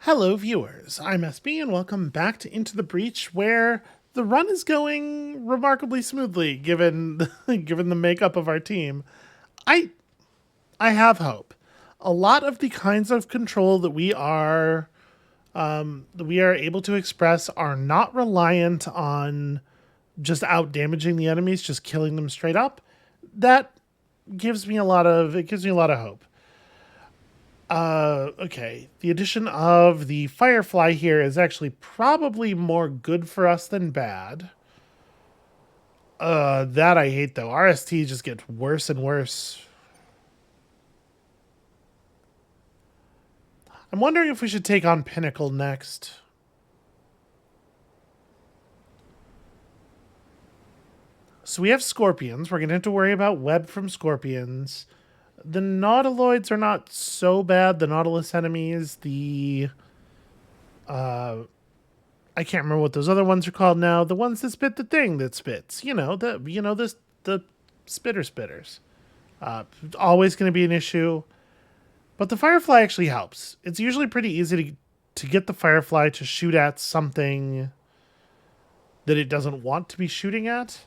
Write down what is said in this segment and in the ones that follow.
Hello, viewers. I'm SB, and welcome back to Into the Breach, where the run is going remarkably smoothly, given given the makeup of our team. I I have hope. A lot of the kinds of control that we are able to express are not reliant on just out damaging the enemies, just killing them straight up. That gives me a lot of hope. Okay. The addition of the Firefly here is actually probably more good for us than bad. That I hate though. RST just gets worse and worse. I'm wondering if we should take on Pinnacle next. So we have Scorpions. We're going to have to worry about Web from Scorpions. The Nautiloids are not so bad. The Nautilus enemies, I can't remember what those other ones are called now. The ones that spit the thing that spits. The spitters. Always going to be an issue. But the Firefly actually helps. It's usually pretty easy to get the Firefly to shoot at something that it doesn't want to be shooting at.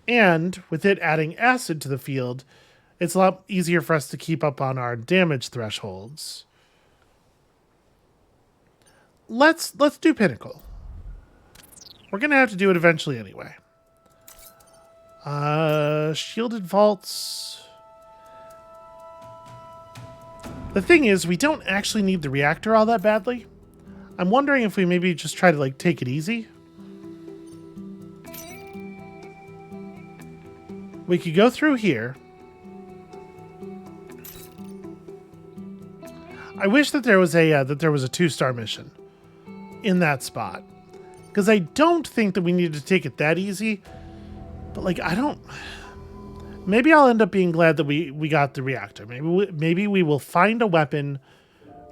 And with it adding acid to the field, it's a lot easier for us to keep up on our damage thresholds. Let's do Pinnacle. We're going to have to do it eventually anyway. Shielded vaults. The thing is, we don't actually need the reactor all that badly. I'm wondering if we maybe just try to take it easy. We could go through here. I wish that there was a 2-star mission in that spot, because I don't think that we need to take it that easy. But I don't. Maybe I'll end up being glad that we got the reactor. Maybe we will find a weapon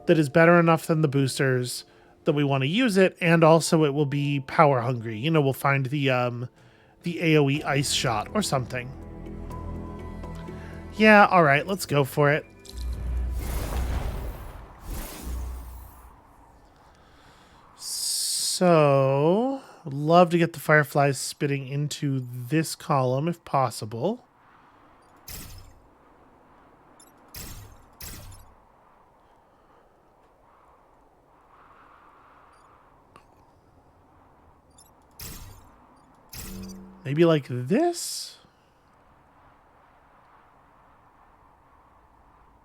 that is better enough than the boosters that we want to use it, and also it will be power hungry. We'll find the AOE ice shot or something. Yeah, all right, let's go for it. So, would love to get the Fireflies spitting into this column if possible. Maybe like this?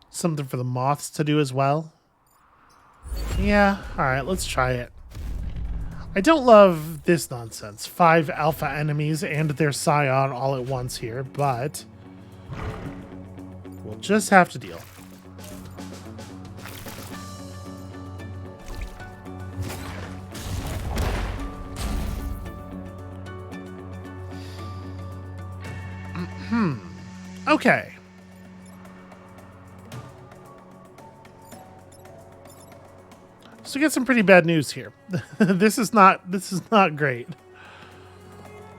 Something for the moths to do as well. Yeah, alright, let's try it. I don't love this nonsense. 5 alpha enemies and their scion all at once here, but we'll just have to deal. Okay. So we get some pretty bad news here. This is not great.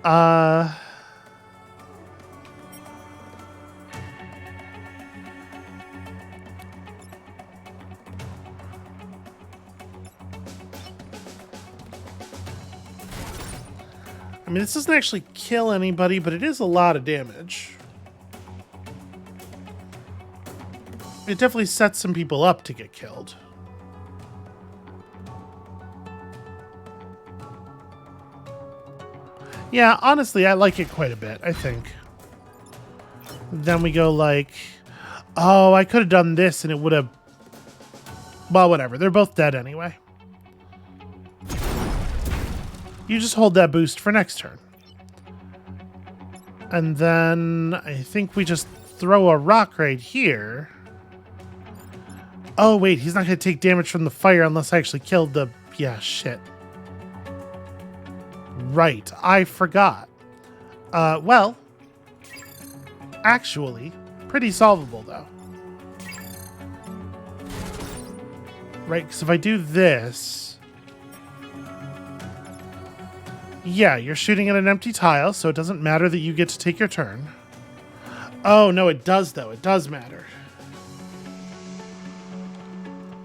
I mean, this doesn't actually kill anybody, but it is a lot of damage. It definitely sets some people up to get killed. Yeah, honestly, I like it quite a bit, I think. Then we go oh, I could have done this and it would have... Well, whatever. They're both dead anyway. You just hold that boost for next turn. And then I think we just throw a rock right here. Oh, wait, he's not going to take damage from the fire unless I actually killed the... Yeah, shit. Right, I forgot. Well, actually, pretty solvable, though. Right, because if I do this... Yeah, you're shooting at an empty tile, so it doesn't matter that you get to take your turn. Oh, no, it does, though. It does matter.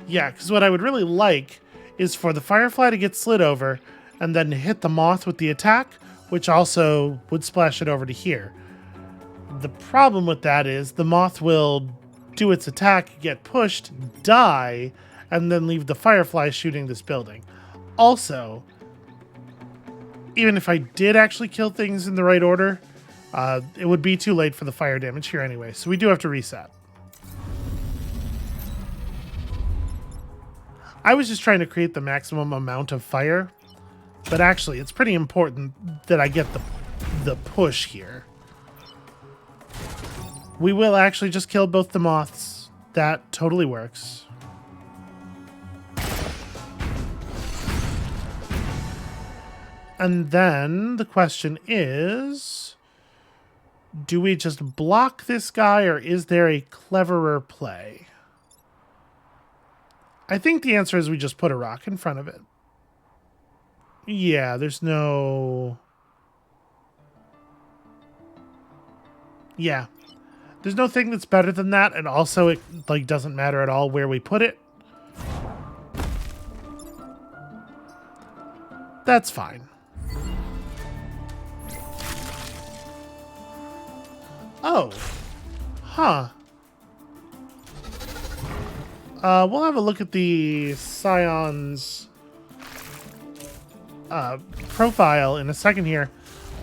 Yeah, because what I would really like is for the firefly to get slid over and then hit the moth with the attack, which also would splash it over to here. The problem with that is the moth will do its attack, get pushed, die, and then leave the firefly shooting this building. Also, even if I did actually kill things in the right order, it would be too late for the fire damage here anyway, so we do have to reset. I was just trying to create the maximum amount of fire, but actually it's pretty important that I get the push here. We will actually just kill both the moths. That totally works. And then the question is, do we just block this guy, or is there a cleverer play? I think the answer is we just put a rock in front of it. Yeah, there's no... Yeah. There's no thing that's better than that, and also it like doesn't matter at all where we put it. That's fine. Oh. Huh. We'll have a look at the Scion's profile in a second here.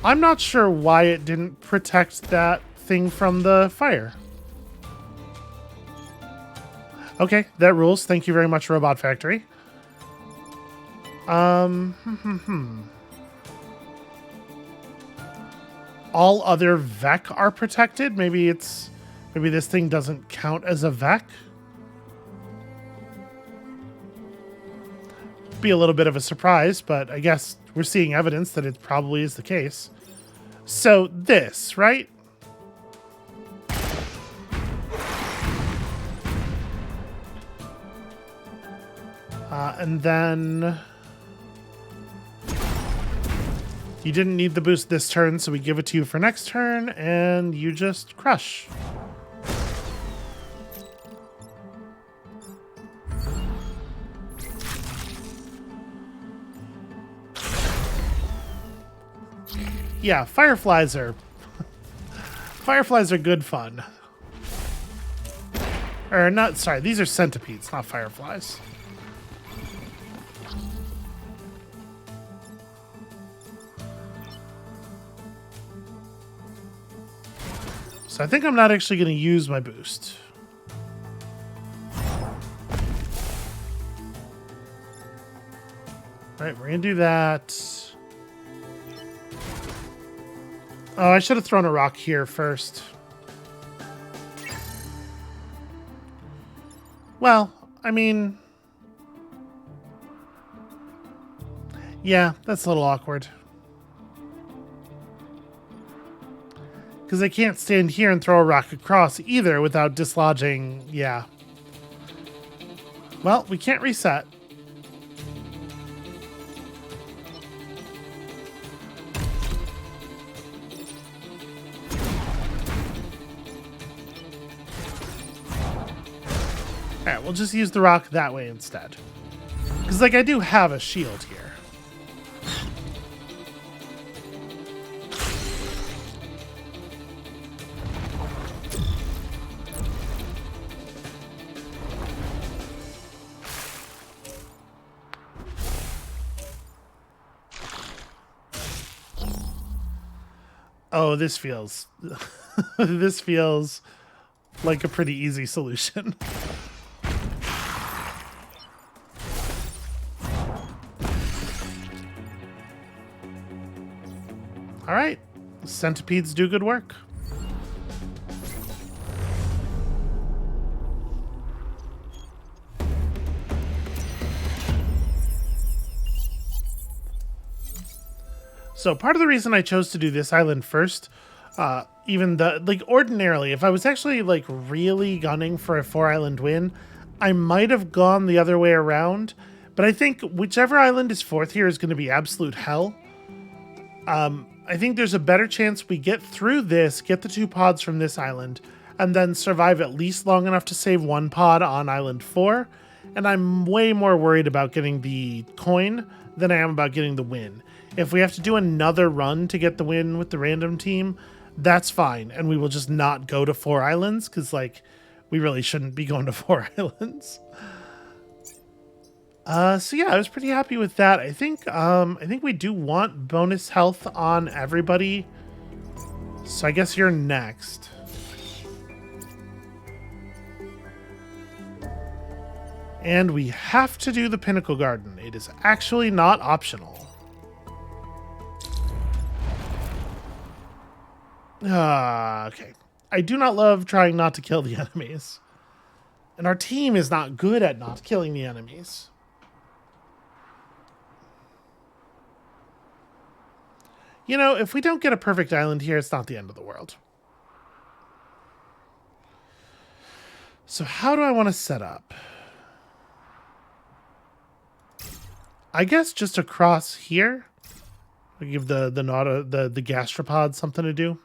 I'm not sure why it didn't protect that thing from the fire. Okay, that rules. Thank you very much, Robot Factory. All other Vec are protected. Maybe this thing doesn't count as a Vec. Be a little bit of a surprise, but I guess we're seeing evidence that it probably is the case. So this, right? And then you didn't need the boost this turn, so we give it to you for next turn, and you just crush. Yeah, fireflies are good fun. Or not, sorry, these are centipedes, not fireflies. So I think I'm not actually going to use my boost. All right, we're going to do that. Oh, I should have thrown a rock here first. Well, I mean... yeah, that's a little awkward. Because I can't stand here and throw a rock across either without dislodging... yeah. Well, we can't reset. Alright, we'll just use the rock that way instead. Because, like, I do have a shield here. Oh, this feels... this feels like a pretty easy solution. All right, centipedes do good work. So part of the reason I chose to do this island first, even the, like, ordinarily, if I was actually, like, really gunning for a 4-island win, I might have gone the other way around, but I think whichever island is fourth here is going to be absolute hell. I think there's a better chance we get through this, get the 2 pods from this island, and then survive at least long enough to save 1 pod on island 4, And I'm way more worried about getting the coin than I am about getting the win. If we have to do another run to get the win with the random team, that's fine. And we will just not go to 4 islands because, like, we really shouldn't be going to 4 islands. So yeah, I was pretty happy with that. I think we do want bonus health on everybody. So I guess you're next. And we have to do the Pinnacle Garden. It is actually not optional. Okay. I do not love trying not to kill the enemies. And our team is not good at not killing the enemies. You know, if we don't get a perfect island here, it's not the end of the world. So how do I want to set up? I guess just across here. I'll give the gastropod something to do.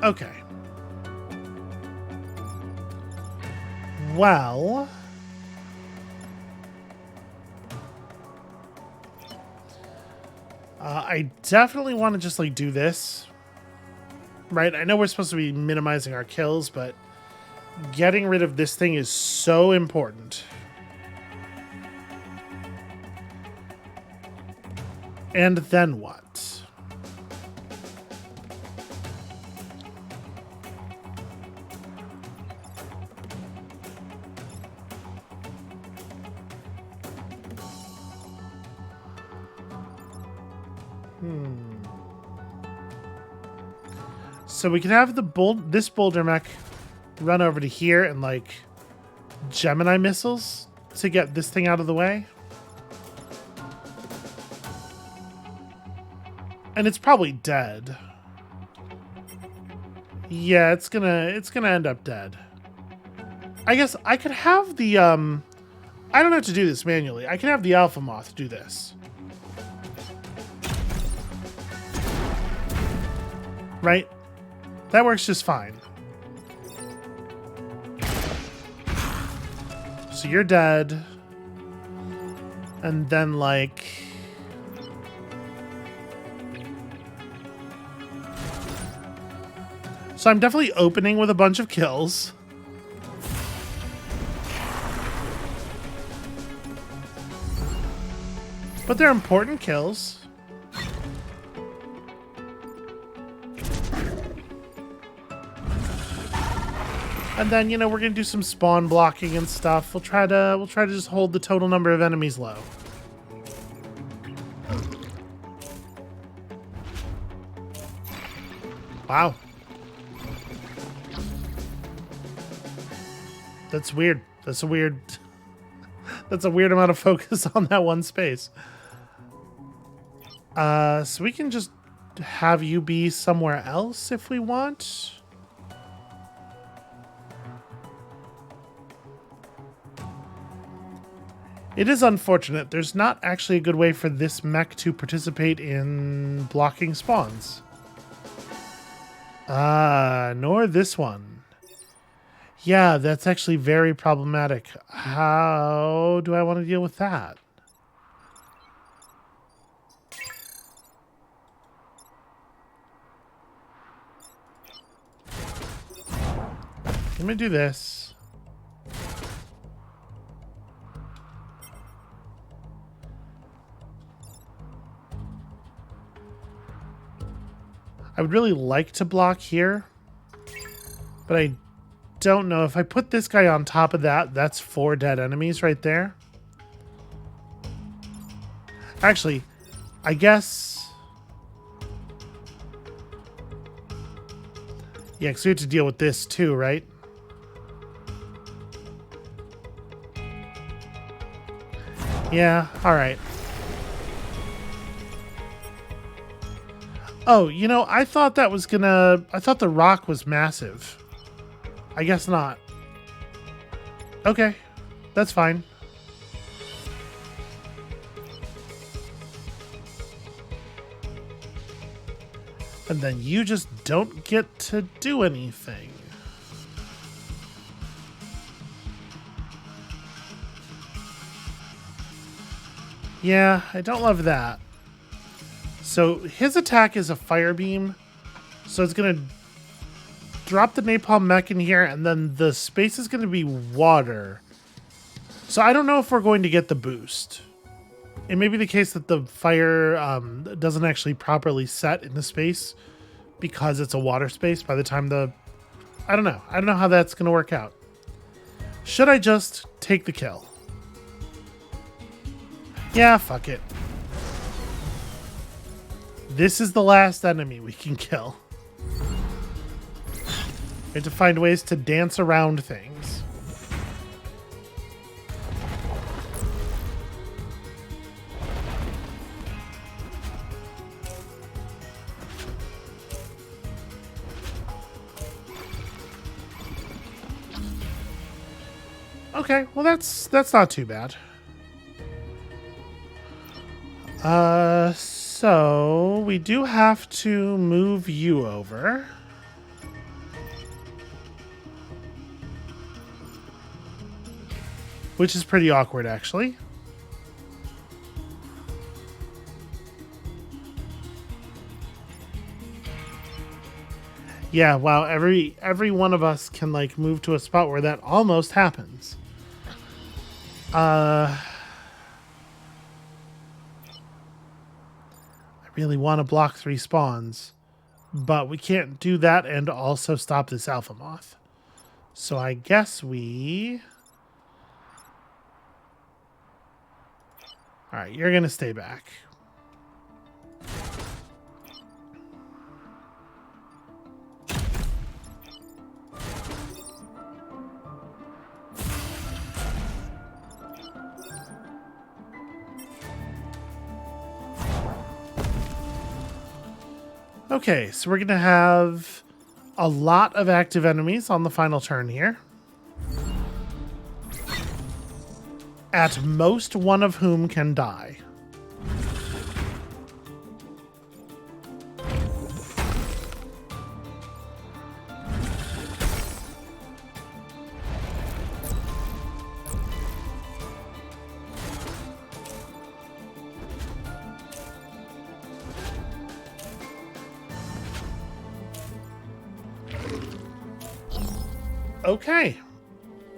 Okay. Well, I definitely want to just like do this, right? I know we're supposed to be minimizing our kills, but getting rid of this thing is so important. And then what? So we can have this boulder mech run over to here and like Gemini missiles to get this thing out of the way. And it's probably dead. Yeah, it's gonna end up dead. I guess I could have the I don't have to do this manually. I can have the Alpha Moth do this. Right? That works just fine. So you're dead. And then, like... So I'm definitely opening with a bunch of kills. But they're important kills. And then, you know, we're gonna do some spawn blocking and stuff. We'll try to just hold the total number of enemies low. Wow. That's weird. That's a weird amount of focus on that one space. So we can just have you be somewhere else if we want. It is unfortunate. There's not actually a good way for this mech to participate in blocking spawns. Nor this one. Yeah, that's actually very problematic. How do I want to deal with that? Let me do this. I would really like to block here, but I don't know. If I put this guy on top of that, that's 4 dead enemies right there. Actually, I guess... Yeah, because we have to deal with this too, right? Yeah, alright. Oh, you know, I thought that was gonna... I thought the rock was massive. I guess not. Okay, that's fine. And then you just don't get to do anything. Yeah, I don't love that. So his attack is a fire beam. So it's going to drop the napalm mech in here, and then the space is going to be water. So I don't know if we're going to get the boost. It may be the case that the fire doesn't actually properly set in the space because it's a water space by the time the... I don't know. I don't know how that's going to work out. Should I just take the kill? Yeah, fuck it. This is the last enemy we can kill. We have to find ways to dance around things. Okay, well that's not too bad. So we do have to move you over. Which is pretty awkward, actually. Yeah, wow, every one of us can like move to a spot where that almost happens. I really want to block 3 spawns, but we can't do that and also stop this alpha moth. So I guess we... Alright, you're going to stay back. Okay, so we're going to have a lot of active enemies on the final turn here. At most, one of whom can die. Okay.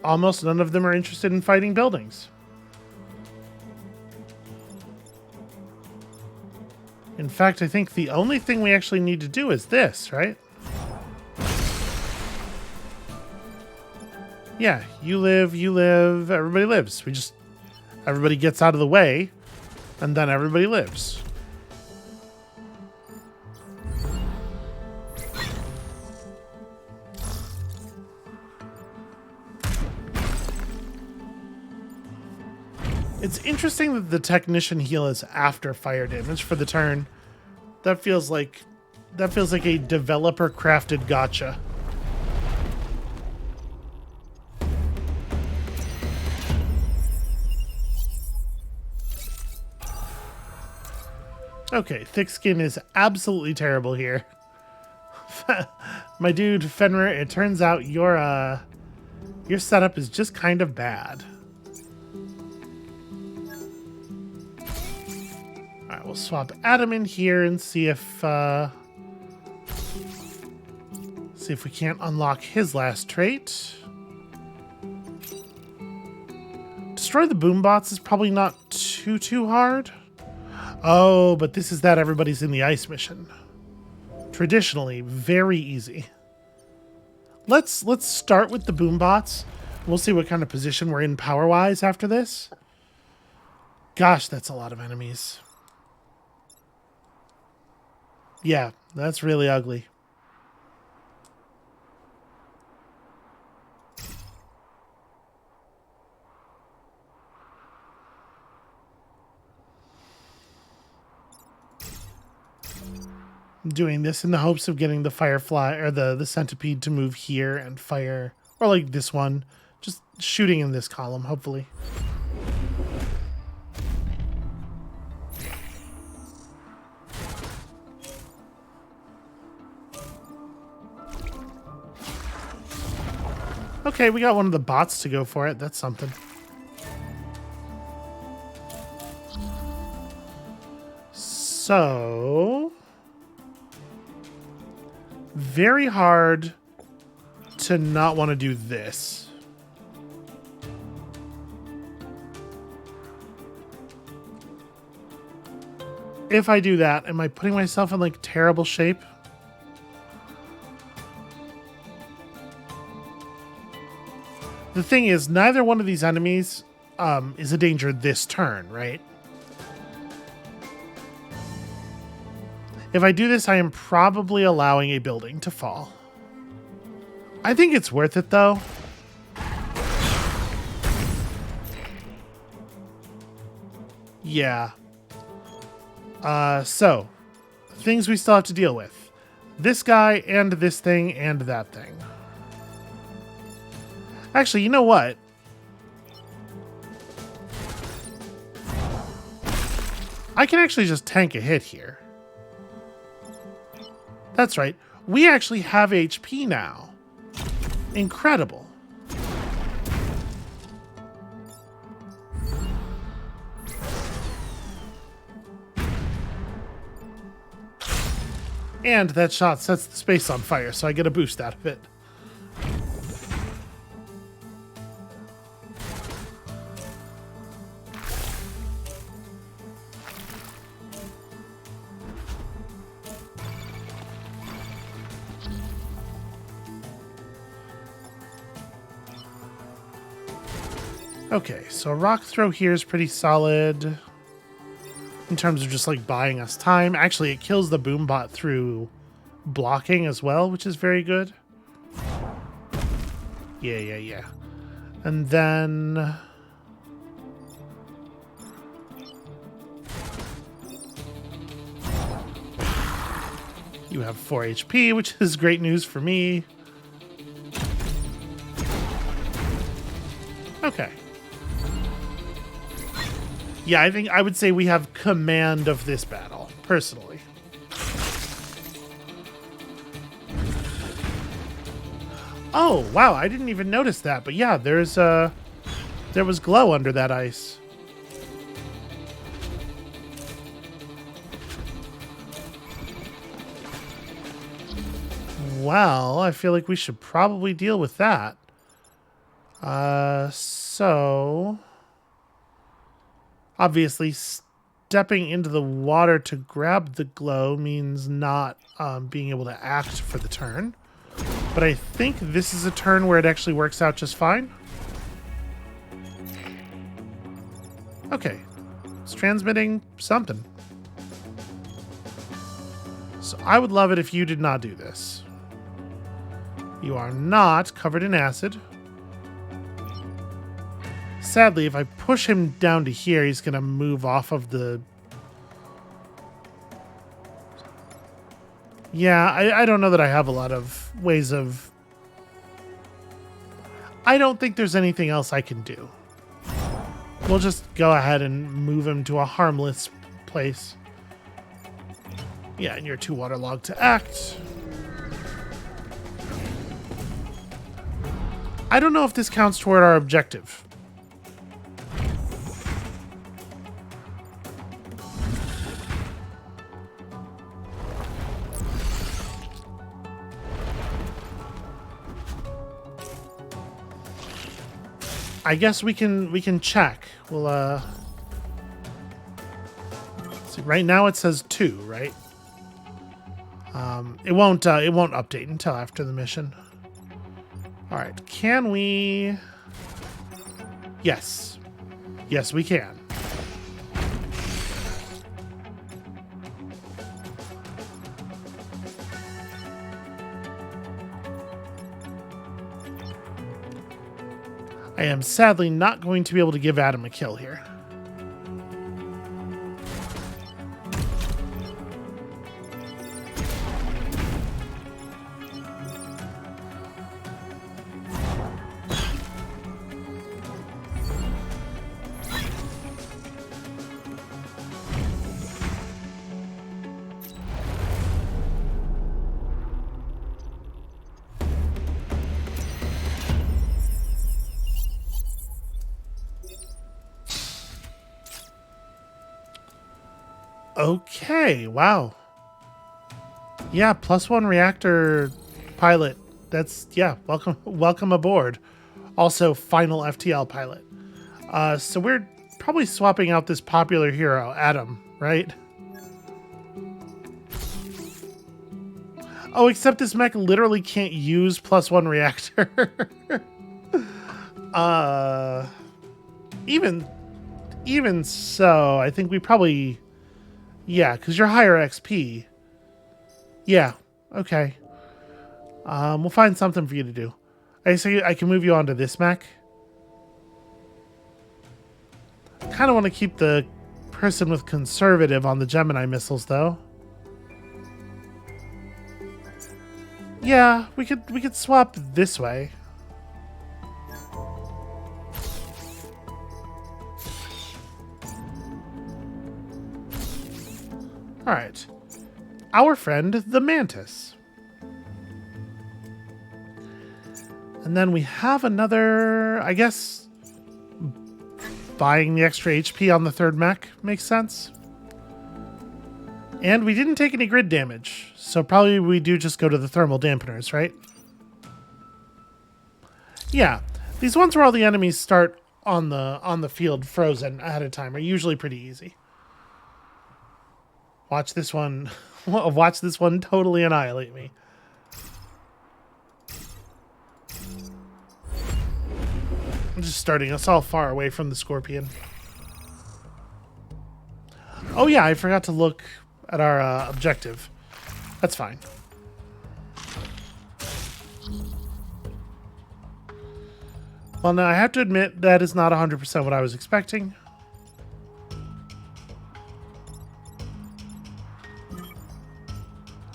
Almost none of them are interested in fighting buildings. In fact, I think the only thing we actually need to do is this, right? Yeah, you live, everybody lives. Everybody gets out of the way, and then everybody lives. It's interesting that the technician heal is after fire damage for the turn. That feels like a developer crafted gotcha. Okay, thick skin is absolutely terrible here. My dude Fenrir, it turns out your setup is just kind of bad. Alright, we'll swap Adam in here and see if we can't unlock his last trait. Destroy the boom bots is probably not too hard. Oh, but this is that everybody's in the ice mission. Traditionally, very easy. Let's start with the boom bots. We'll see what kind of position we're in power-wise after this. Gosh, that's a lot of enemies. Yeah, that's really ugly. I'm doing this in the hopes of getting the firefly or the centipede to move here and fire, or like this one, just shooting in this column, hopefully. Okay, we got one of the bots to go for it. That's something. So, very hard to not want to do this. If I do that, am I putting myself in like terrible shape? The thing is, neither one of these enemies is a danger this turn, right? If I do this, I am probably allowing a building to fall. I think it's worth it, though. Yeah. So, things we still have to deal with. This guy and this thing and that thing. Actually, you know what? I can actually just tank a hit here. That's right. We actually have HP now. Incredible. And that shot sets the space on fire, so I get a boost out of it. Okay, so a rock throw here is pretty solid in terms of just like buying us time. Actually, it kills the boom bot through blocking as well, which is very good. Yeah. And then you have 4 HP, which is great news for me. Okay. Yeah, I think I would say we have command of this battle, personally. Oh, wow, I didn't even notice that, but yeah, there was glow under that ice. Well, I feel like we should probably deal with that. So obviously stepping into the water to grab the glow means not being able to act for the turn. But I think this is a turn where it actually works out just fine. Okay. It's transmitting something. So I would love it if you did not do this. You are not covered in acid. Sadly, if I push him down to here, he's going to move off of the... Yeah, I don't know that I have a lot of ways of... I don't think there's anything else I can do. We'll just go ahead and move him to a harmless place. Yeah, and you're too waterlogged to act. I don't know if this counts toward our objective. I guess we can check. We'll see. Right now it says 2, right? It won't update until after the mission. All right, can we? Yes, we can. I am sadly not going to be able to give Adam a kill here. Okay, wow. Yeah, +1 reactor pilot. That's, yeah, welcome aboard. Also, final FTL pilot. So we're probably swapping out this popular hero, Adam, right? Oh, except this mech literally can't use +1 reactor. uh, even so, I think we probably, yeah, because you're higher XP. Yeah, okay. We'll find something for you to do. I say I can move you onto this mech. Kind of want to keep the person with conservative on the Gemini missiles, though. Yeah, we could swap this way. All right. Our friend, the Mantis. And then we have another, I guess, buying the extra HP on the third mech makes sense. And we didn't take any grid damage, so probably we do just go to the thermal dampeners, right? Yeah, these ones where all the enemies start on the field frozen ahead of time are usually pretty easy. Watch this one. Watch this one totally annihilate me. I'm just starting us all far away from the Scorpion. Oh yeah, I forgot to look at our objective. That's fine. Well, now I have to admit that is not 100% what I was expecting.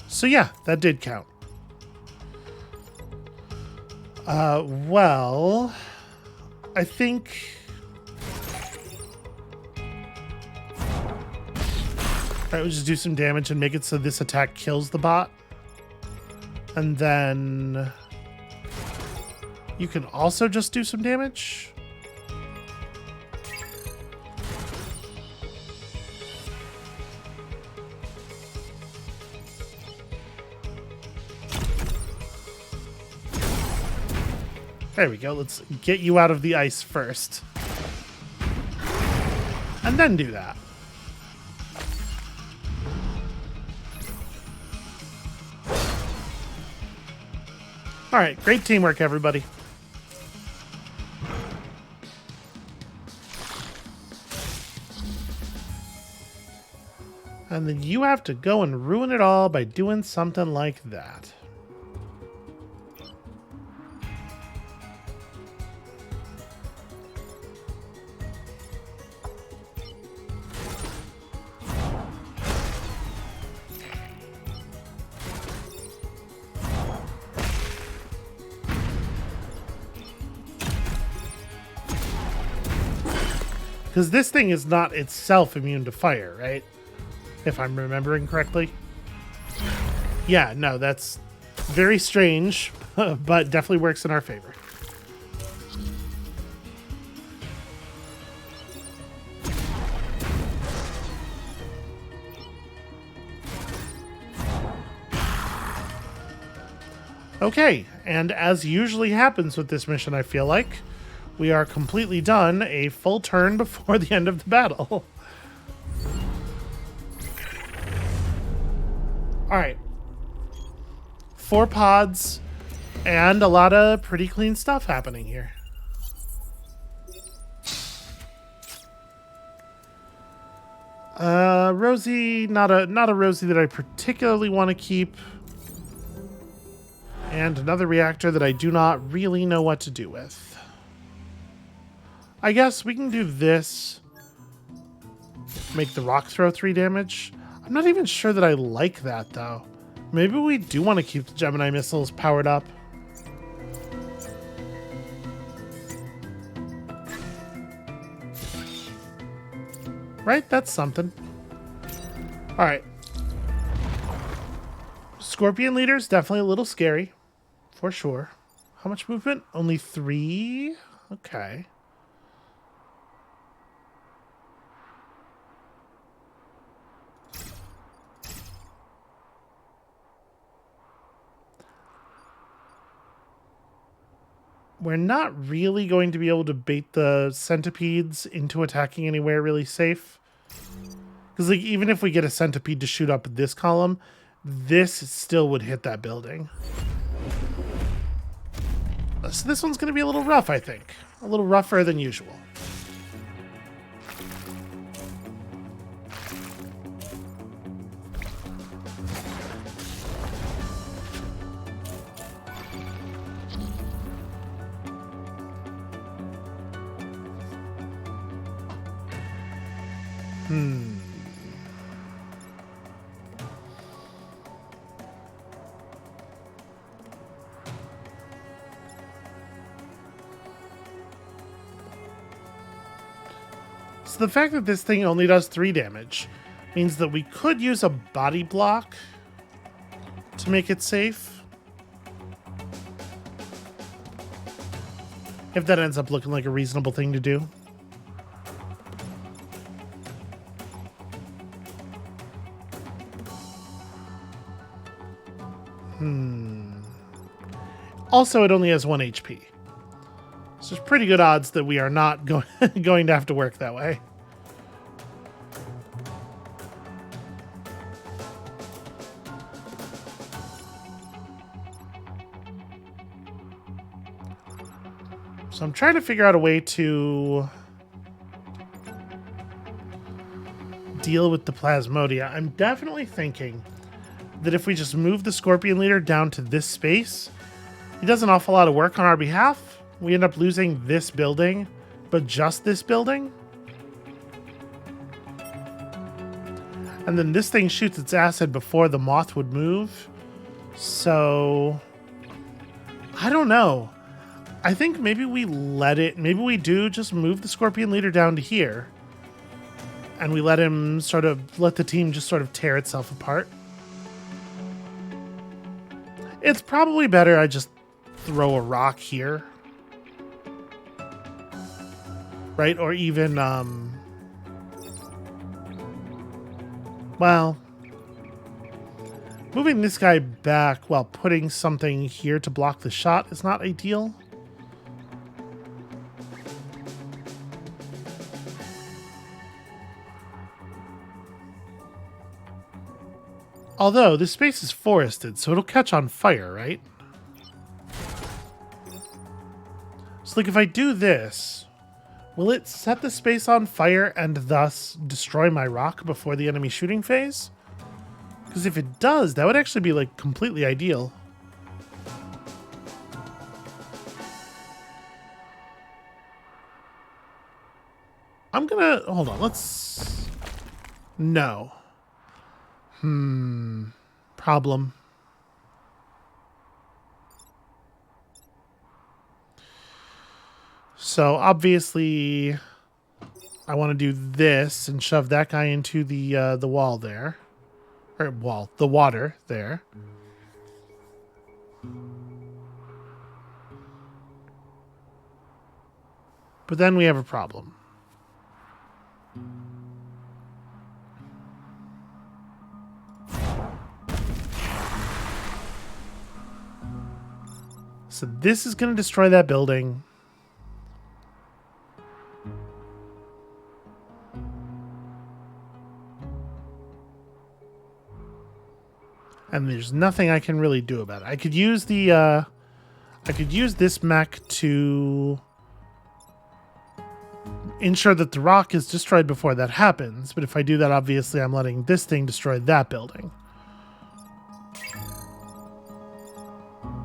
So yeah, that did count. Well, I think... Alright, we'll just do some damage and make it so this attack kills the bot. And then... You can also just do some damage. There we go. Let's get you out of the ice first. And then do that. All right, great teamwork, everybody. And then you have to go and ruin it all by doing something like that. Because this thing is not itself immune to fire, right? If I'm remembering correctly. Yeah, no, that's very strange, but definitely works in our favor. Okay, and as usually happens with this mission, I feel like, we are completely done a full turn before the end of the battle. Alright. 4 pods, and a lot of pretty clean stuff happening here. Rosie, not a Rosie that I particularly want to keep. And another reactor that I do not really know what to do with. I guess we can do this. Make the rock throw 3 damage. I'm not even sure that I like that, though. Maybe we do want to keep the Gemini missiles powered up. Right? That's something. Alright. Scorpion leader's definitely a little scary. For sure. How much movement? Only 3? Okay. we're not really going to be able to bait the centipedes into attacking anywhere really safe. Because like, even if we get a centipede to shoot up this column, this still would hit that building. So this one's going to be a little rough, I think. A little rougher than usual. So the fact that this thing only does 3 damage means that we could use a body block to make it safe. If that ends up looking like a reasonable thing to do. Also, it only has 1 HP. So there's pretty good odds that we are not going to have to work that way. So I'm trying to figure out a way to deal with the Plasmodia. I'm definitely thinking that if we just move the Scorpion Leader down to this space, he does an awful lot of work on our behalf. We end up losing this building, but just this building. And then this thing shoots its acid before the moth would move. So I don't know. I think maybe we maybe we do just move the Scorpion Leader down to here. And we let him let the team just sort of tear itself apart. It's probably better I just throw a rock here. Right? Or even, well, moving this guy back while putting something here to block the shot is not ideal. Although, this space is forested, so it'll catch on fire, right? So, like, if I do this, will it set the space on fire and thus destroy my rock before the enemy shooting phase? Because if it does, that would actually be, like, completely ideal. I'm gonna... Hold on, let's... No. Problem. So obviously I want to do this and shove that guy into the wall there. Or the water there. But then we have a problem. So this is going to destroy that building. And there's nothing I can really do about it. I could use this mech to ensure that the rock is destroyed before that happens. But if I do that, obviously I'm letting this thing destroy that building.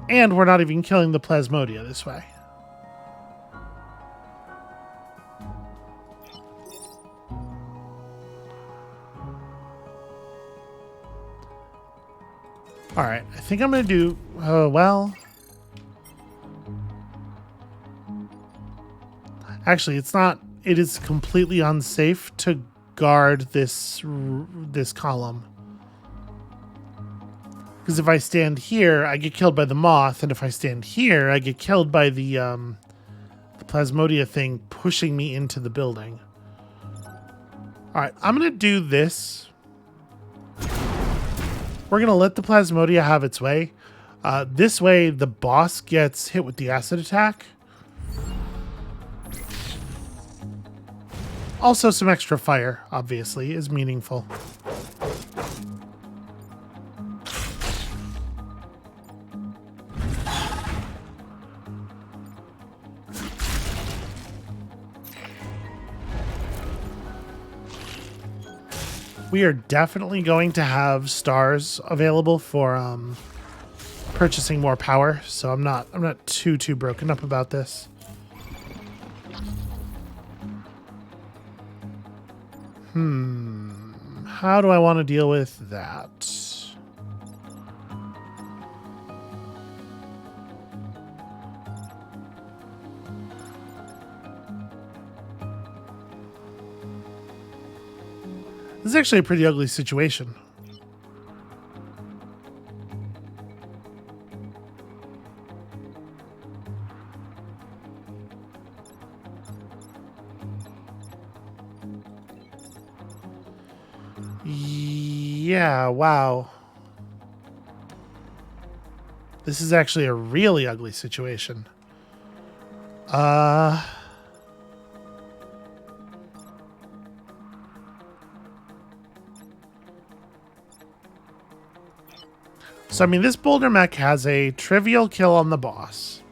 And we're not even killing the Plasmodia this way. Alright, I think I'm going to do... well... Actually, it's not... It is completely unsafe to guard this column. Because if I stand here, I get killed by the moth, and if I stand here, I get killed by the Plasmodia thing pushing me into the building. Alright, I'm going to do this. We're going to let the Plasmodia have its way. This way, the boss gets hit with the acid attack, Also, some extra fire, obviously, is meaningful. We are definitely going to have stars available for purchasing more power, so I'm not too broken up about this. How do I want to deal with that? This is actually a pretty ugly situation. Yeah, wow. This is actually a really ugly situation. So, I mean, this boulder mech has a trivial kill on the boss.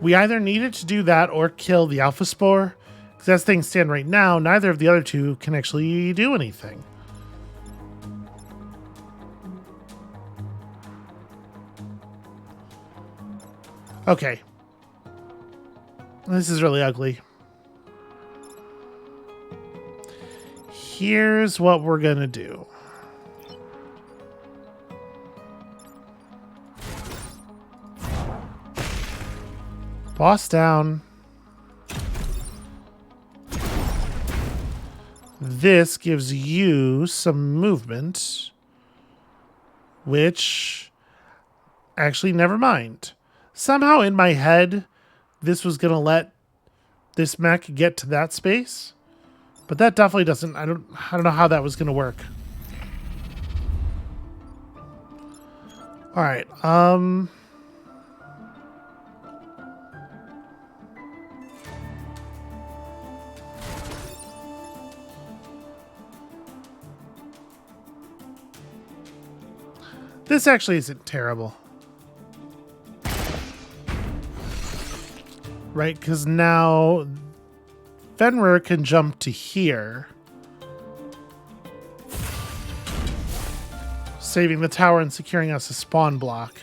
We either needed to do that or kill the Alpha Spore. Because as things stand right now, neither of the other two can actually do anything. Okay. This is really ugly. Here's what we're gonna do. Boss down. This gives you some movement, which actually, never mind. Somehow in my head, this was going to let this mech get to that space, but that definitely doesn't. I don't know how that was going to work. All right. This actually isn't terrible. Right, because now Fenrir can jump to here, saving the tower and securing us a spawn block.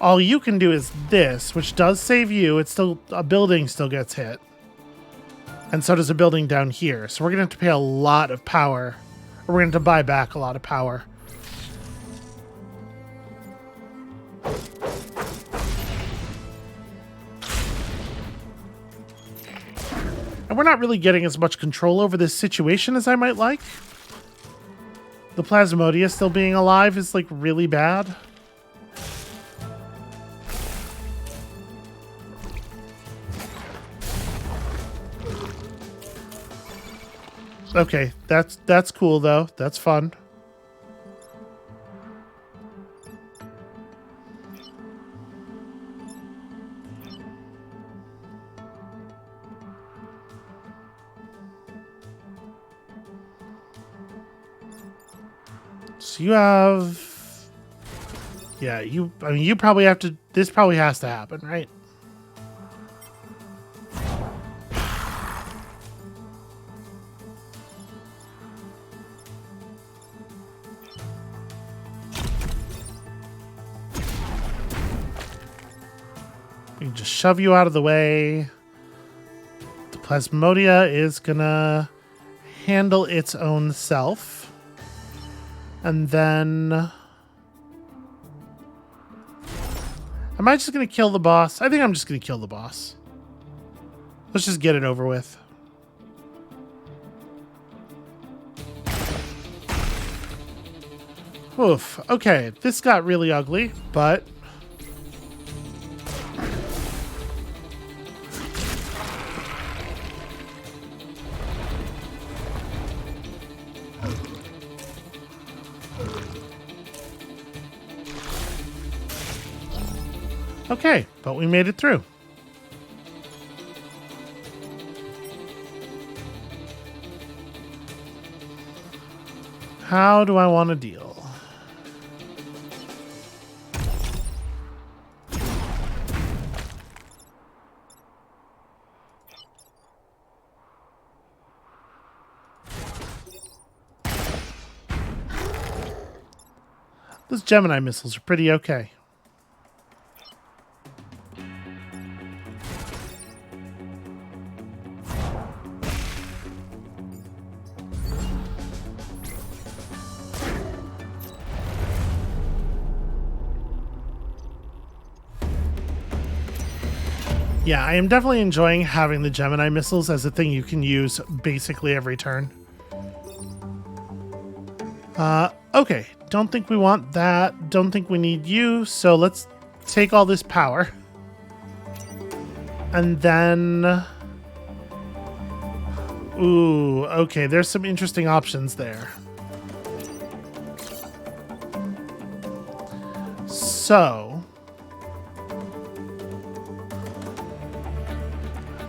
All you can do is this, which does save you. It's still, a building still gets hit. And so does a building down here. So we're going to have to pay a lot of power, or we're going to have to buy back a lot of power. And we're not really getting as much control over this situation as I might like. The Plasmodia still being alive is, like, really bad. Okay, that's cool, though. That's fun. So you have... Yeah, I mean, you probably have to... This probably has to happen, right? We can just shove you out of the way. The Plasmodia is gonna handle its own self. And then... Am I just going to kill the boss? I think I'm just going to kill the boss. Let's just get it over with. Oof. Okay, this got really ugly, but... Okay, but we made it through. How do I want to deal? Those Gemini missiles are pretty okay. Yeah, I am definitely enjoying having the Gemini missiles as a thing you can use basically every turn. Okay. Don't think we want that. Don't think we need you. So let's take all this power. And then... Ooh, okay. There's some interesting options there. So...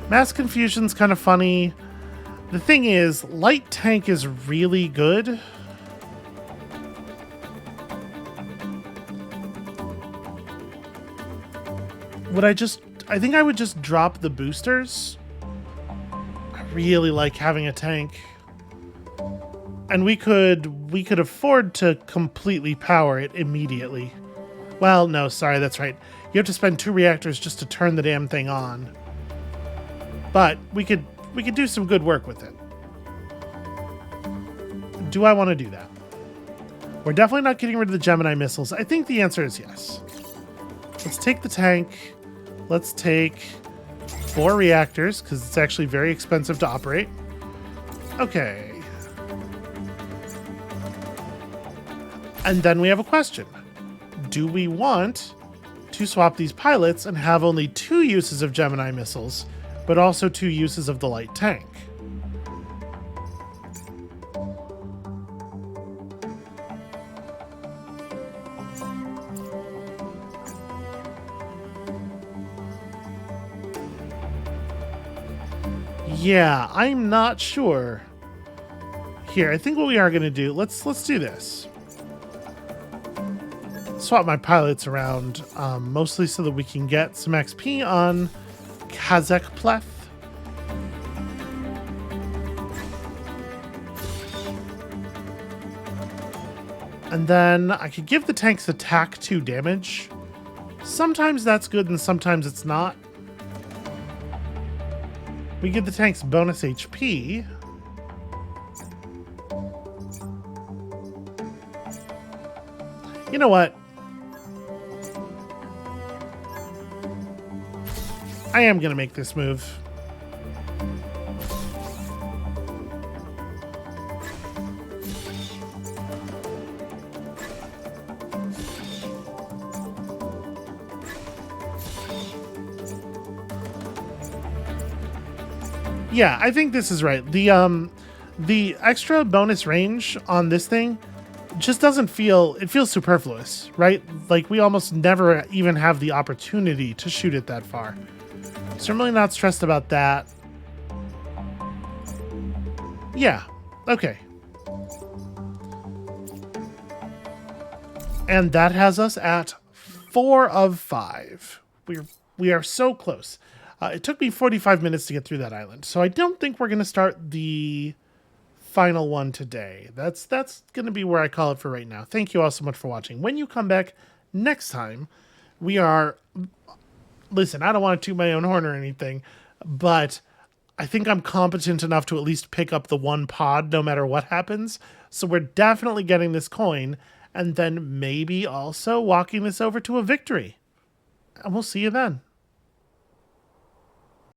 Mass confusion's kind of funny. The thing is, light tank is really good. I think I would just drop the boosters. I really like having a tank. And we could afford to completely power it immediately. Well, no, sorry, that's right. You have to spend 2 reactors just to turn the damn thing on. But we could do some good work with it. Do I want to do that? We're definitely not getting rid of the Gemini missiles. I think the answer is yes. Let's take the tank. Let's take 4 reactors, because it's actually very expensive to operate. Okay. And then we have a question. Do we want to swap these pilots and have only 2 uses of Gemini missiles, but also 2 uses of the light tank? Yeah, I'm not sure. Here, I think what we are going to do, let's do this. Swap my pilots around, mostly so that we can get some XP on Kazakh. And then I could give the tanks attack 2 damage. Sometimes that's good and sometimes it's not. We give the tanks bonus HP. You know what? I am going to make this move. Yeah, I think this is right. The extra bonus range on this thing just doesn't feel, it feels superfluous, right? Like we almost never even have the opportunity to shoot it that far. So I'm really not stressed about that. Yeah, okay. And that has us at 4 of 5. We are so close. It took me 45 minutes to get through that island, so I don't think we're going to start the final one today. That's going to be where I call it for right now. Thank you all so much for watching. When you come back next time, we are... Listen, I don't want to toot my own horn or anything, but I think I'm competent enough to at least pick up the 1 pod no matter what happens. So we're definitely getting this coin, and then maybe also walking this over to a victory. And we'll see you then.